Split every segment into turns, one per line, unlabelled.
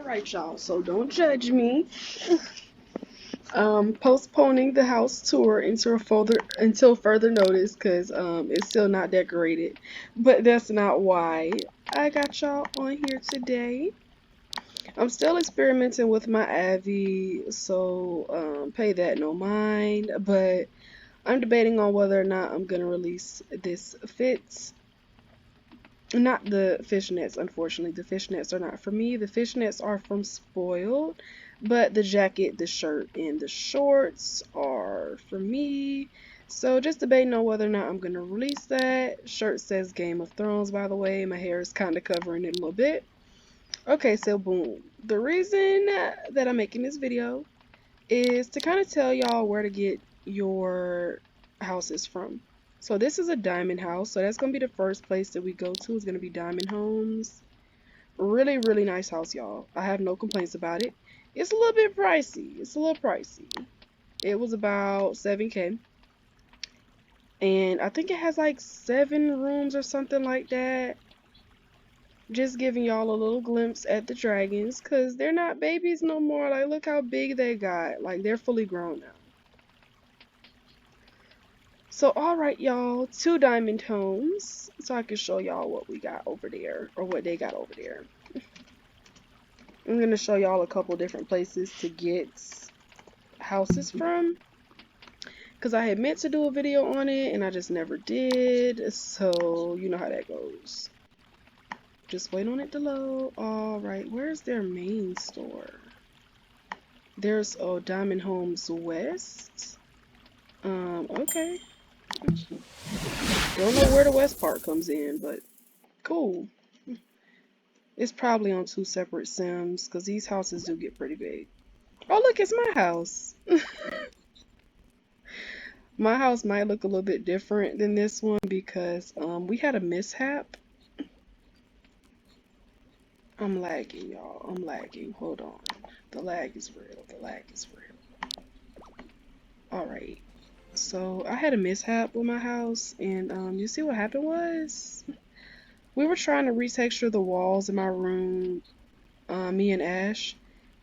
Alright, y'all, so don't judge me. Postponing the house tour until further notice because it's still not decorated. But that's not why I got y'all on here today. I'm still experimenting with my Avi, so pay that no mind. But I'm debating on whether or not I'm gonna release this fits. Not the fishnets, unfortunately. The fishnets are not for me. The fishnets are from Spoiled, but the jacket, the shirt, and the shorts are for me. So just debating on whether or not I'm going to release that. Shirt says Game of Thrones, by the way. My hair is kind of covering it a little bit. Okay, so boom. The reason that I'm making this video is to kind of tell y'all where to get your houses from. So this is a diamond house, so that's going to be the first place that we go to. Is going to be Diamond Homes. Really, really nice house, y'all. I have no complaints about it. It's a little bit pricey. It's a little pricey. It was about 7K. And I think it has like 7 rooms or something like that. Just giving y'all a little glimpse at the dragons, because they're not babies no more. Like, look how big they got. Like, they're fully grown now. So, alright, y'all, 2 diamond homes, so I can show y'all what we got over there, or what they got over there. I'm going to show y'all a couple different places to get houses from, because I had meant to do a video on it, and I just never did, so you know how that goes. Just wait on it to load. Alright, where's their main store? There's, oh, Diamond Homes West. Okay. Don't know where the west part comes in, but cool. It's probably on 2 separate sims, because these houses do get pretty big. Oh, look, it's my house. My house might look a little bit different than this one because we had a mishap. I'm lagging, y'all. I'm lagging. Hold on. The lag is real. The lag is real. Alright. So, I had a mishap with my house, and you see what happened was? We were trying to retexture the walls in my room, me and Ash,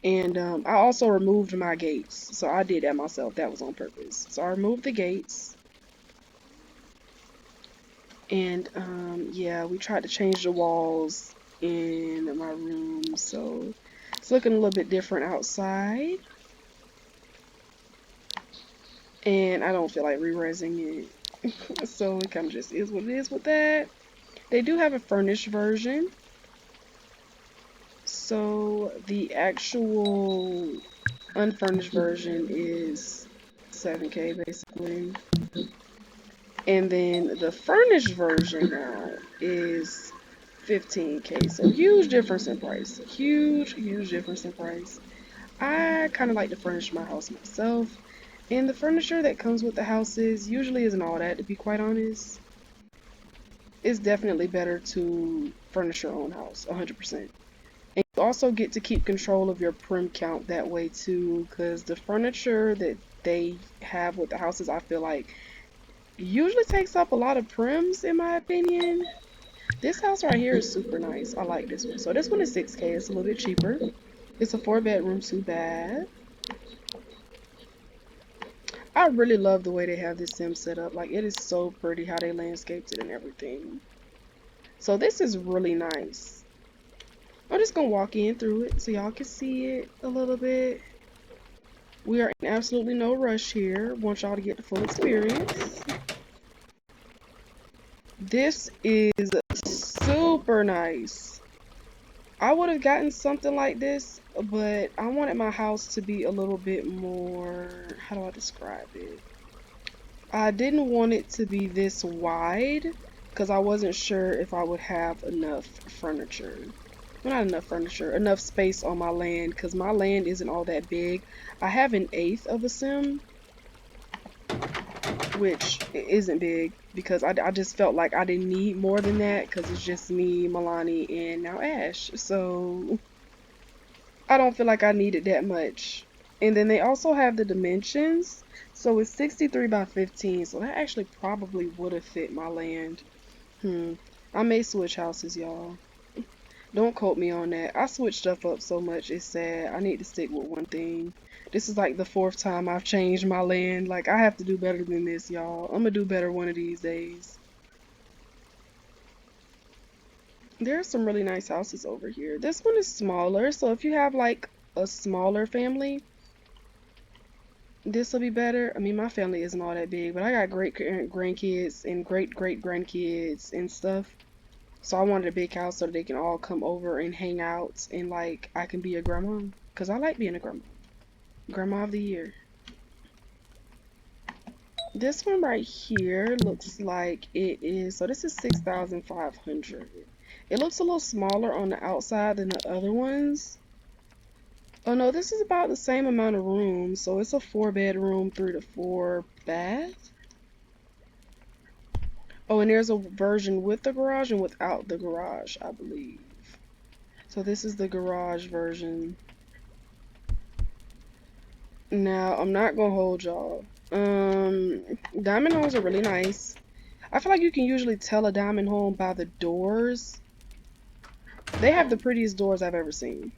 and I also removed my gates. So I did that myself. That was on purpose. So I removed the gates, and yeah, we tried to change the walls in my room, so it's looking a little bit different outside. And I don't feel like re-resing it. So it kind of just is what it is with that. They do have a furnished version. So the actual unfurnished version is 7K basically. And then the furnished version now is 15K. So huge difference in price. Huge difference in price. I kind of like to furnish my house myself. And the furniture that comes with the houses usually isn't all that, to be quite honest. It's definitely better to furnish your own house, 100%. And you also get to keep control of your prim count that way too, because the furniture that they have with the houses, I feel like, usually takes up a lot of prims, in my opinion. This house right here is super nice. I like this one. So this one is 6K. It's a little bit cheaper. It's a 4-bedroom, 2-bath. I really love the way they have this sim set up. Like, it is so pretty how they landscaped it and everything. So this is really nice. I'm just gonna walk in through it so y'all can see it a little bit. We are in absolutely no rush here. Want y'all to get the full experience. This is super nice. I would have gotten something like this, but I wanted my house to be a little bit more, how do I describe it? I didn't want it to be this wide because I wasn't sure if I would have enough furniture. Well, not enough furniture, enough space on my land, because my land isn't all that big. I have 1/8 of a sim, which isn't big, because I just felt like I didn't need more than that, because it's just me, Milani, and now Ash. So I don't feel like I needed that much. And then they also have the dimensions. So it's 63 by 15. So that actually probably would have fit my land. I may switch houses, y'all. Don't quote me on that. I switch stuff up so much, it's sad. I need to stick with one thing. This is like the fourth time I've changed my land. Like, I have to do better than this, y'all. I'm gonna do better one of these days. There are some really nice houses over here. This one is smaller, so if you have like a smaller family, this will be better. I mean, my family isn't all that big, but I got great grandkids and great grandkids and stuff. So I wanted a big house so that they can all come over and hang out and like I can be a grandma. Cause I like being a grandma. Grandma of the year. This one right here looks like it is, so this is 6,500. It looks a little smaller on the outside than the other ones. Oh no, this is about the same amount of room. So it's a 4 bedroom, 3 to 4 bath. Oh, and there's a version with the garage and without the garage, I believe. So this is the garage version. Now, I'm not gonna hold y'all. Diamond homes are really nice. I feel like you can usually tell a diamond home by the doors. They have the prettiest doors I've ever seen.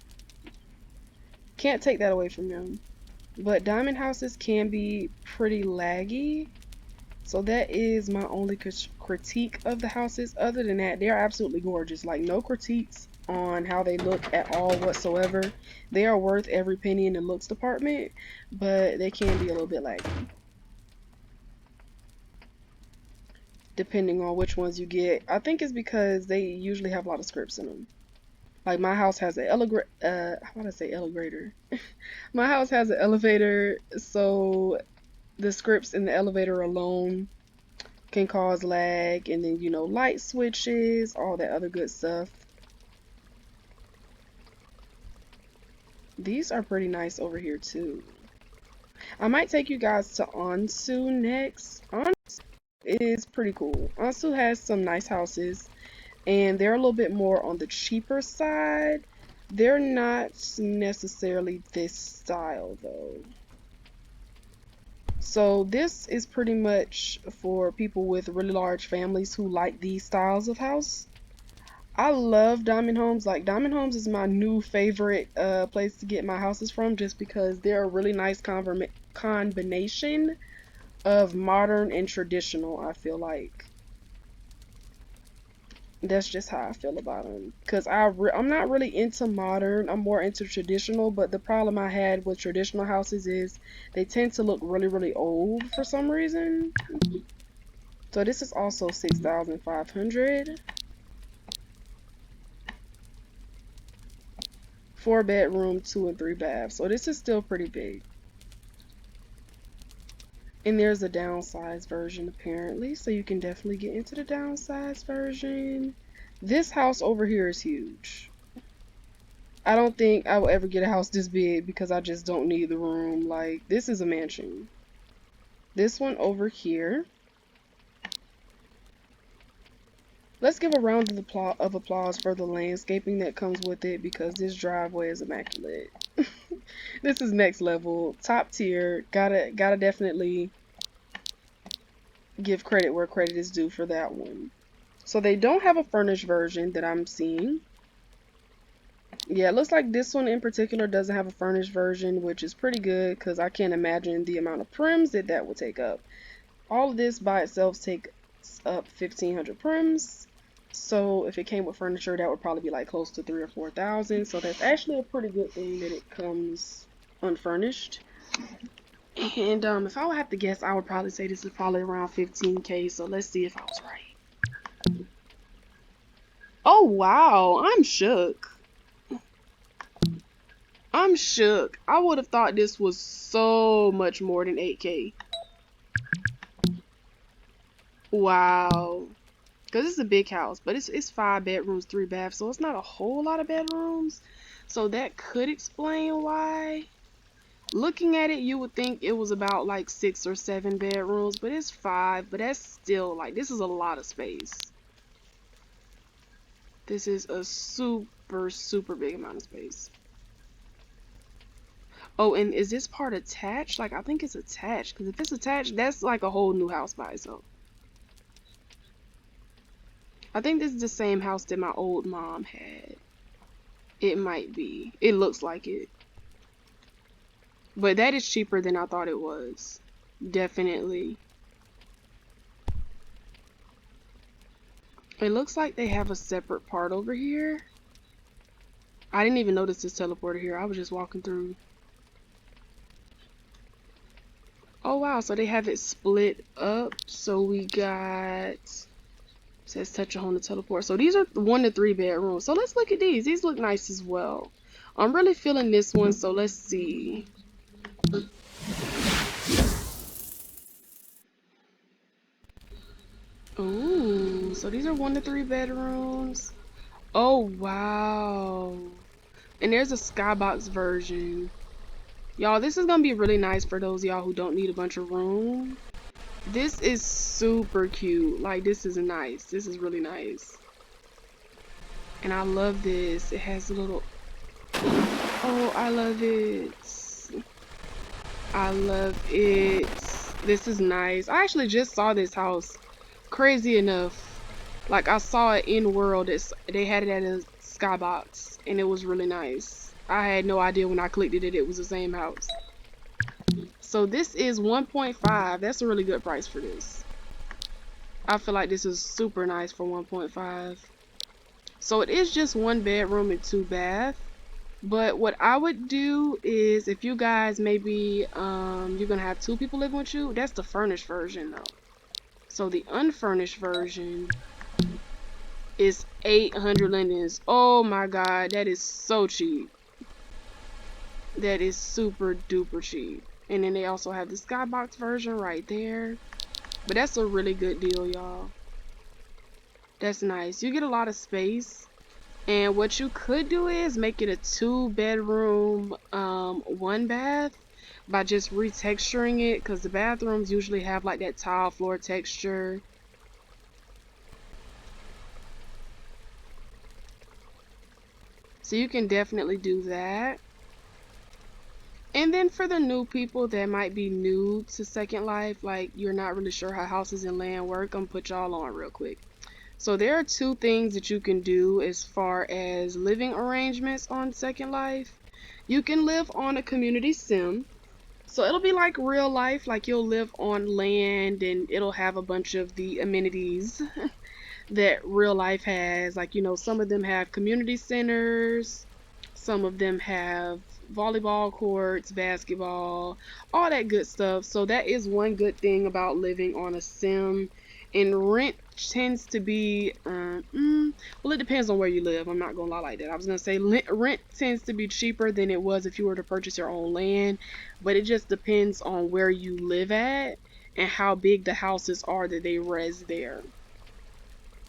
Can't take that away from them. But diamond houses can be pretty laggy. So that is my only critique of the houses. Other than that, they're absolutely gorgeous. Like, no critiques on how they look at all whatsoever. They are worth every penny in the looks department, but they can be a little bit laggy, depending on which ones you get. I think it's because they usually have a lot of scripts in them. Like, my house has an how would I say elevator? My house has an elevator, so the scripts in the elevator alone can cause lag, and then, you know, light switches, all that other good stuff. These are pretty nice over here too. I might take you guys to Onsu next. Onsu is pretty cool. Onsu has some nice houses, and they're a little bit more on the cheaper side. They're not necessarily this style though. So this is pretty much for people with really large families who like these styles of house. I love Diamond Homes. Like, Diamond Homes is my new favorite place to get my houses from, just because they're a really nice combination of modern and traditional, I feel like. That's just how I feel about them. Because I'm not really into modern, I'm more into traditional, but the problem I had with traditional houses is they tend to look really old for some reason. So this is also 6,500. 4 bedroom, 2 and 3 baths. So this is still pretty big. And there's a downsized version apparently, so you can definitely get into the downsized version. This house over here is huge. I don't think I will ever get a house this big because I just don't need the room. Like, this is a mansion. This one over here. Let's give a round of applause for the landscaping that comes with it, because this driveway is immaculate. This is next level, top tier. Gotta definitely give credit where credit is due for that one. So they don't have a furnished version that I'm seeing. Yeah, it looks like this one in particular doesn't have a furnished version, which is pretty good because I can't imagine the amount of prims that would take up. All of this by itself takes up 1,500 prims. So if it came with furniture, that would probably be like close to 3,000 or 4,000. So that's actually a pretty good thing that it comes unfurnished. And if I would have to guess, I would probably say this is probably around 15K. So let's see if I was right. Oh wow, I'm shook. I'm shook. I would have thought this was so much more than 8K. Wow. Because it's a big house, but it's 5 bedrooms, 3 baths, so it's not a whole lot of bedrooms. So that could explain why. Looking at it, you would think it was about like 6 or 7 bedrooms, but it's 5. But that's still, like, this is a lot of space. This is a super big amount of space. Oh, and is this part attached? Like, I think it's attached, because if it's attached, that's like a whole new house by itself. I think this is the same house that my old mom had. It might be. It looks like it. But that is cheaper than I thought it was. Definitely. It looks like they have a separate part over here. I didn't even notice this teleporter here. I was just walking through. Oh wow, so they have it split up. So we got, says touch a home to teleport. So these are 1 to 3 bedrooms. So let's look at these. These look nice as well. I'm really feeling this one, so let's see. Ooh, so these are 1 to 3 bedrooms. Oh wow. And there's a skybox version. Y'all, this is gonna be really nice for those of y'all who don't need a bunch of room. This is super cute. Like, this is nice. This is really nice. And I love this. It has a little... Oh, I love it. I love it. This is nice. I actually just saw this house. Crazy enough. Like, I saw it in world. They had it at a skybox. And it was really nice. I had no idea when I clicked it was the same house. So this is 1.5. That's a really good price for this. I feel like this is super nice for 1.5. So it is just 1 bedroom and 2 bath. But what I would do is, if you guys maybe you're gonna have 2 people living with you, that's the furnished version though. So the unfurnished version is 800 lindens. Oh my god, that is so cheap. That is super duper cheap. And then they also have the skybox version right there. But that's a really good deal, y'all. That's nice. You get a lot of space. And what you could do is make it a 2 bedroom, 1 bath by just retexturing it, because the bathrooms usually have like that tile floor texture. So you can definitely do that. And then for the new people that might be new to Second Life, like you're not really sure how houses and land work, I'm gonna put y'all on real quick. So there are 2 things that you can do as far as living arrangements on Second Life. You can live on a community sim. So it'll be like real life, like you'll live on land and it'll have a bunch of the amenities that real life has. Like, you know, some of them have community centers, some of them have volleyball courts, basketball, all that good stuff. So that is one good thing about living on a sim. And rent tends to be, well, it depends on where you live. I'm not gonna lie like that. I was gonna say rent tends to be cheaper than it was if you were to purchase your own land, but it just depends on where you live at and how big the houses are that they res there.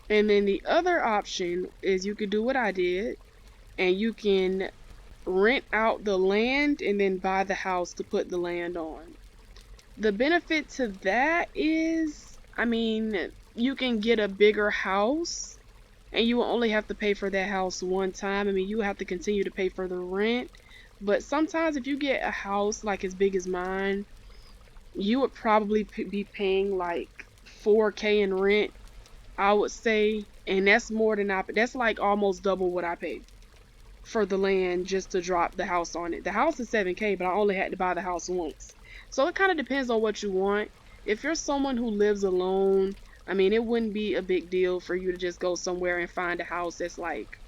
And then the other option is you could do what I did, and you can rent out the land and then buy the house to put the land on. The benefit to that is, I mean, you can get a bigger house and you will only have to pay for that house one time. I mean, you have to continue to pay for the rent. But sometimes if you get a house like as big as mine, you would probably be paying like 4K in rent, I would say. And that's more than that's like almost double what I paid for the land just to drop the house on it. The house is 7K, but I only had to buy the house once. So it kind of depends on what you want. If you're someone who lives alone, I mean, it wouldn't be a big deal for you to just go somewhere and find a house that's like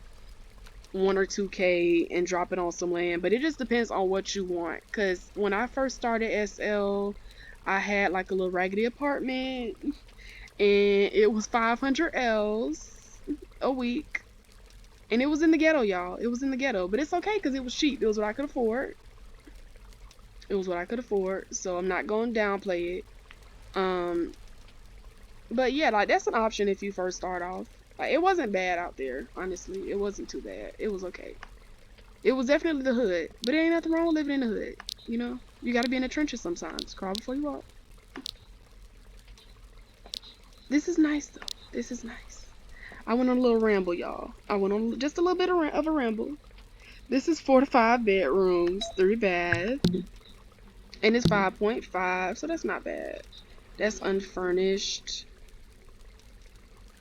1 or 2K and drop it on some land. But it just depends on what you want. Because when I first started SL, I had like a little raggedy apartment and it was 500 Ls a week. And it was in the ghetto, y'all. It was in the ghetto. But it's okay because it was cheap. It was what I could afford. It was what I could afford. So I'm not going to downplay it. But yeah, like that's an option if you first start off. Like it wasn't bad out there, honestly. It wasn't too bad. It was okay. It was definitely the hood. But there ain't nothing wrong with living in the hood. You know? You gotta be in the trenches sometimes. Crawl before you walk. This is nice though. This is nice. I went on a little ramble, y'all. I went on just a little bit of a ramble. This is 4 to 5 bedrooms, 3 baths, and it's 5.5, so that's not bad. That's unfurnished.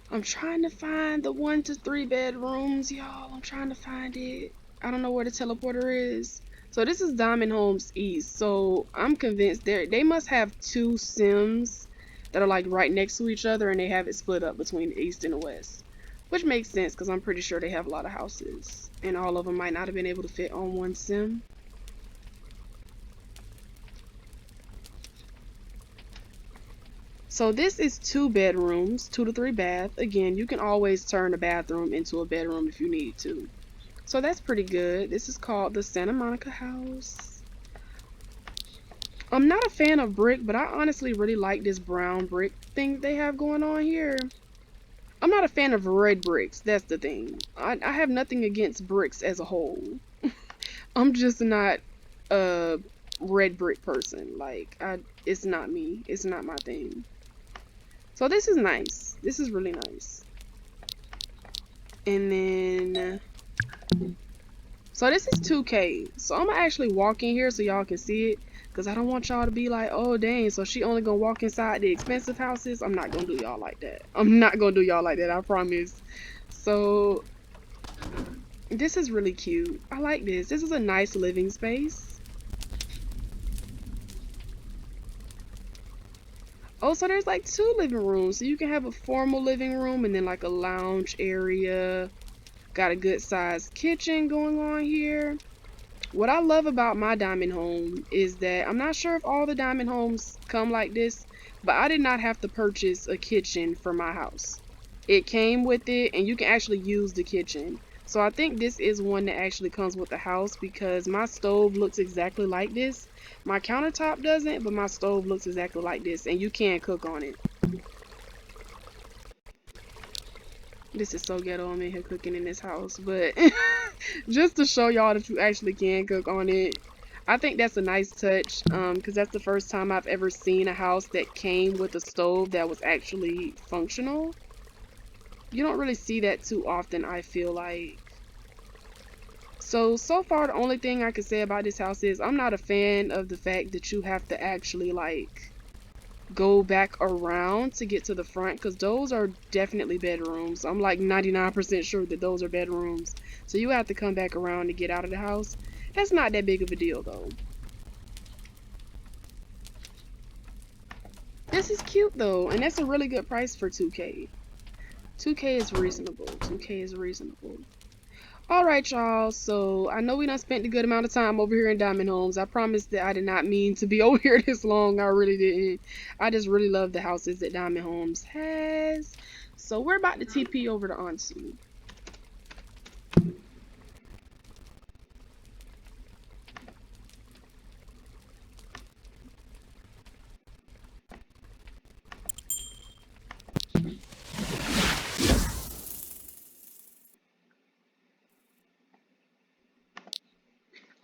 I'm trying to find the 1 to 3 bedrooms, y'all. I'm trying to find it. I don't know where the teleporter is. So this is Diamond Homes East. So I'm convinced they must have two Sims that are like right next to each other, and they have it split up between the East and the West. Which makes sense because I'm pretty sure they have a lot of houses. And all of them might not have been able to fit on one Sim. So this is 2 bedrooms, 2 to 3 bath. Again, you can always turn a bathroom into a bedroom if you need to. So that's pretty good. This is called the Santa Monica house. I'm not a fan of brick, but I honestly really like this brown brick thing they have going on here. I'm not a fan of red bricks. That's the thing. I have nothing against bricks as a whole. I'm just not a red brick person. It's not me. It's not my thing. So this is nice. This is really nice. And then, so this is 2K. So I'm gonna actually walk in here so y'all can see it. Because I don't want y'all to be like, oh dang, so she only gonna walk inside the expensive houses. I'm not gonna do y'all like that. I'm not gonna do y'all like that, I promise. So this is really cute. I like this. This is a nice living space. Oh, so there's like 2 living rooms. So you can have a formal living room and then like a lounge area. Got a good sized kitchen going on here. What I love about my diamond home is that I'm not sure if all the diamond homes come like this, but I did not have to purchase a kitchen for my house. It came with it, and you can actually use the kitchen. So I think this is one that actually comes with the house because my stove looks exactly like this. My countertop doesn't, but my stove looks exactly like this, and you can cook on it. This is so ghetto. I'm in here cooking in this house, but just to show y'all that you actually can cook on it. I think that's a nice touch, because that's the first time I've ever seen a house that came with a stove that was actually functional. You don't really see that too often, I feel like. So far the only thing I can say about this house is I'm not a fan of the fact that you have to actually like go back around to get to the front because those are definitely bedrooms. I'm like 99% sure that those are bedrooms. So you have to come back around to get out of the house. That's not that big of a deal though. This is cute though, and that's a really good price for 2K. 2K is reasonable. 2K is reasonable. Alright, y'all. So I know we done spent a good amount of time over here in Diamond Homes. I promise that I did not mean to be over here this long. I really didn't. I just really love the houses that Diamond Homes has. So we're about to TP over to Onsu.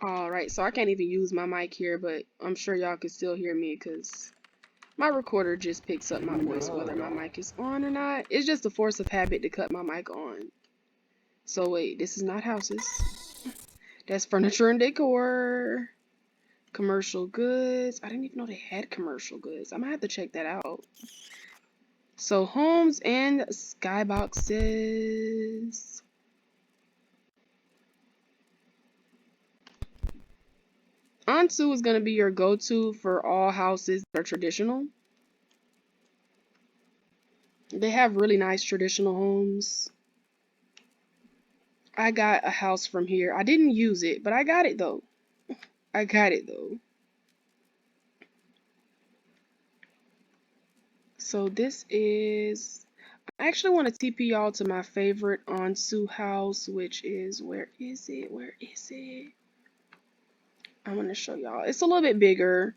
Alright, so I can't even use my mic here, but I'm sure y'all can still hear me because my recorder just picks up my voice whether my mic is on or not. It's just a force of habit to cut my mic on. So wait, this is not houses. That's furniture and decor. Commercial goods. I didn't even know they had commercial goods. I might have to check that out. So homes and skyboxes. Onsu is going to be your go-to for all houses that are traditional. They have really nice traditional homes. I got a house from here. I didn't use it, but I got it though. I got it though. So this is, I actually want to TP y'all to my favorite Onsu house, which is, where is it? Where is it? I want to show y'all. It's a little bit bigger.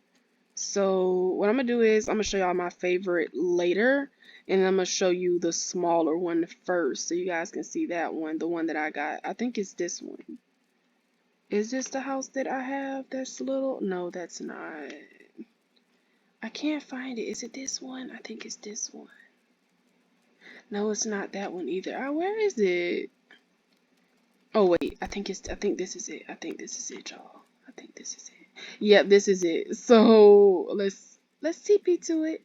So what I'm going to do is I'm going to show y'all my favorite later. And I'm going to show you the smaller one first. So you guys can see that one. The one that I got. I think it's this one. Is this the house that I have that's little? No, that's not. I can't find it. Is it this one? I think it's this one. No, it's not that one either. Where is it? Oh wait, I think this is it. I think this is it, y'all. I think this is it. Yep, this is it. So let's TP to it.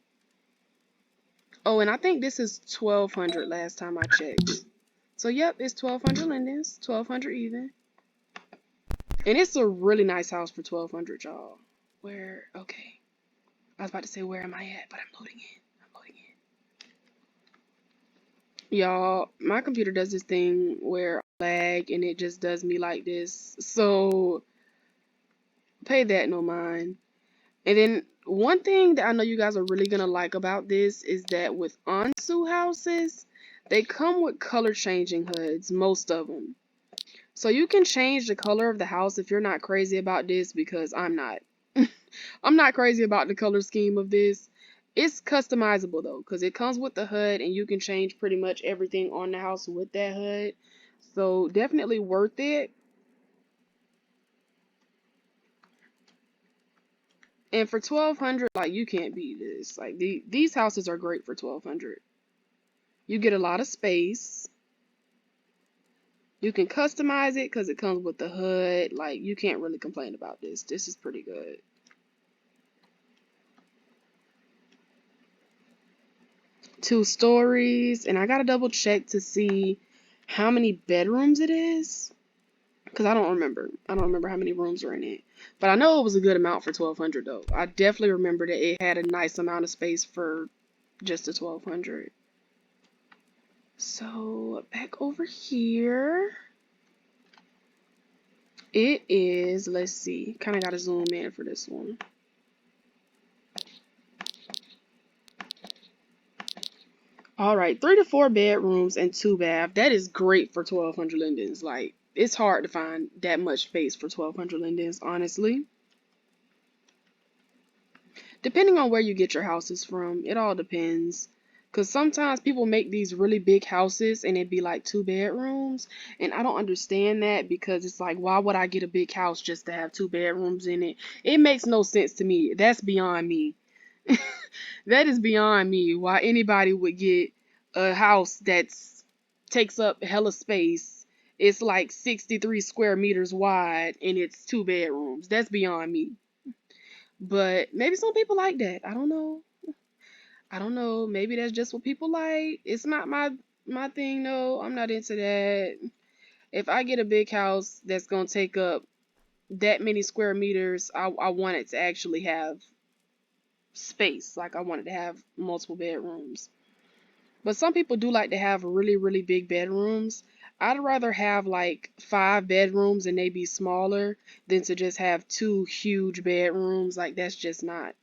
Oh, and I think this is 1200 last time I checked. So yep, it's 1200 lindens, 1200 even. And it's a really nice house for 1200, y'all. Where, okay. I was about to say, where am I at? But I'm loading in. I'm loading in. Y'all, my computer does this thing where I lag and it just does me like this. So, pay that no mind. And then, one thing that I know you guys are really gonna like about this is that with Onsu houses, they come with color changing HUDs, most of them. So you can change the color of the house if you're not crazy about this, because I'm not. I'm not crazy about the color scheme of this. It's customizable though, because it comes with the HUD and you can change pretty much everything on the house with that HUD. So definitely worth it. And for 1200, like, you can't beat this. Like, these houses are great for 1200. You get a lot of space. You can customize it because it comes with the HUD. Like, you can't really complain about this. This is pretty good. Two stories, and I gotta double check to see how many bedrooms it is, because I don't remember. I don't remember how many rooms are in it. But I know it was a good amount for 1200 though. I definitely remember that it had a nice amount of space for just a 1200. So back over here, it is, let's see, kind of got to zoom in for this one. All right, 3 to 4 bedrooms and 2 bath. That is great for 1200 lindens. Like, it's hard to find that much space for 1200 lindens, honestly. Depending on where you get your houses from, it all depends. Because sometimes people make these really big houses and it'd be like 2 bedrooms. And I don't understand that, because it's like, why would I get a big house just to have 2 bedrooms in it? It makes no sense to me. That's beyond me. That is beyond me. Why anybody would get a house that's takes up hella space. It's like 63 square meters wide and it's 2 bedrooms. That's beyond me. But maybe some people like that. I don't know. I don't know. Maybe that's just what people like. It's not my thing though. I'm not into that. If I get a big house that's gonna take up that many square meters, I want it to actually have space. Like, I want it to have multiple bedrooms. But some people do like to have really, really big bedrooms. I'd rather have like 5 bedrooms and they be smaller than to just have 2 huge bedrooms. Like, that's just not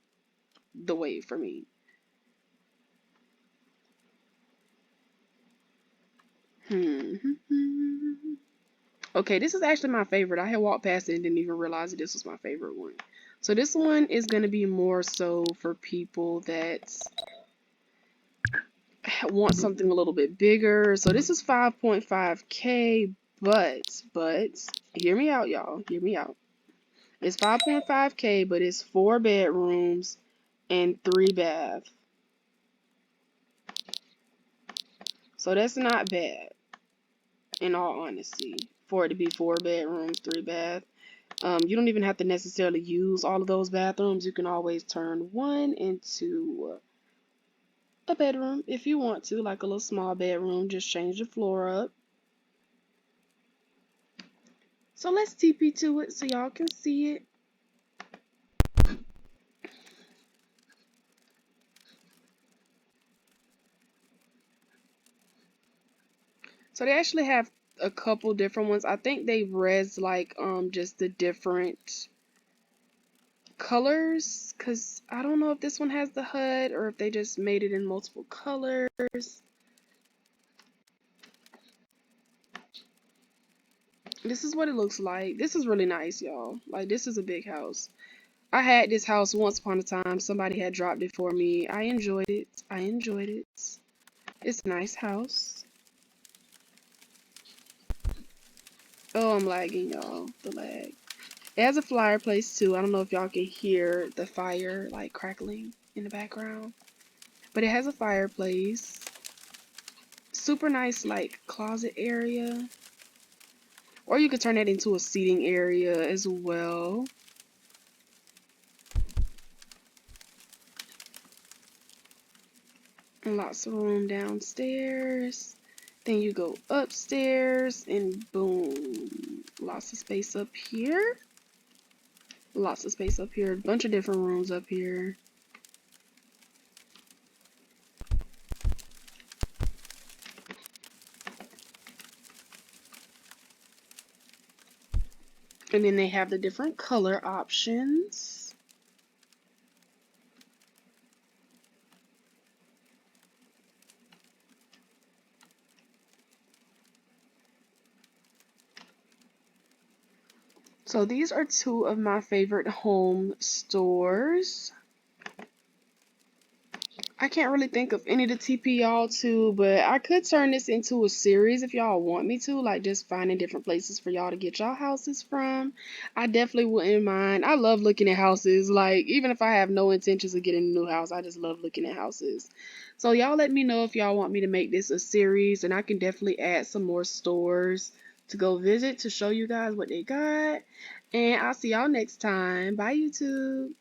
the way for me. Hmm. Okay, this is actually my favorite. I had walked past it and didn't even realize that this was my favorite one. So this one is going to be more so for people that want something a little bit bigger. So this is 5.5K, but hear me out, y'all. Hear me out. It's 5.5K, but it's 4 bedrooms and 3 bath. So that's not bad, in all honesty, for it to be 4 bedrooms, 3 bath. You don't even have to necessarily use all of those bathrooms. You can always turn one into a bedroom if you want to, like a little small bedroom. Just change the floor up. So let's TP to it so y'all can see it. So they actually have a couple different ones. I think they res like just the different colors, because I don't know if this one has the HUD or if they just made it in multiple colors. This is what it looks like. This is really nice, y'all. Like, this is a big house. I had this house once upon a time. Somebody had dropped it for me. I enjoyed it. I enjoyed it. It's a nice house. Oh, I'm lagging, y'all. The lag. It has a fireplace too. I don't know if y'all can hear the fire like crackling in the background. But it has a fireplace. Super nice like closet area. Or you could turn that into a seating area as well. And lots of room downstairs. Then you go upstairs and boom, lots of space up here. Lots of space up here. A bunch of different rooms up here. And then they have the different color options. So these are two of my favorite home stores. I can't really think of any to TP y'all to, but I could turn this into a series if y'all want me to, like just finding different places for y'all to get y'all houses from. I definitely wouldn't mind. I love looking at houses. Like, even if I have no intentions of getting a new house, I just love looking at houses. So y'all let me know if y'all want me to make this a series, and I can definitely add some more stores to go visit to show you guys what they got. And I'll see y'all next time. Bye, YouTube.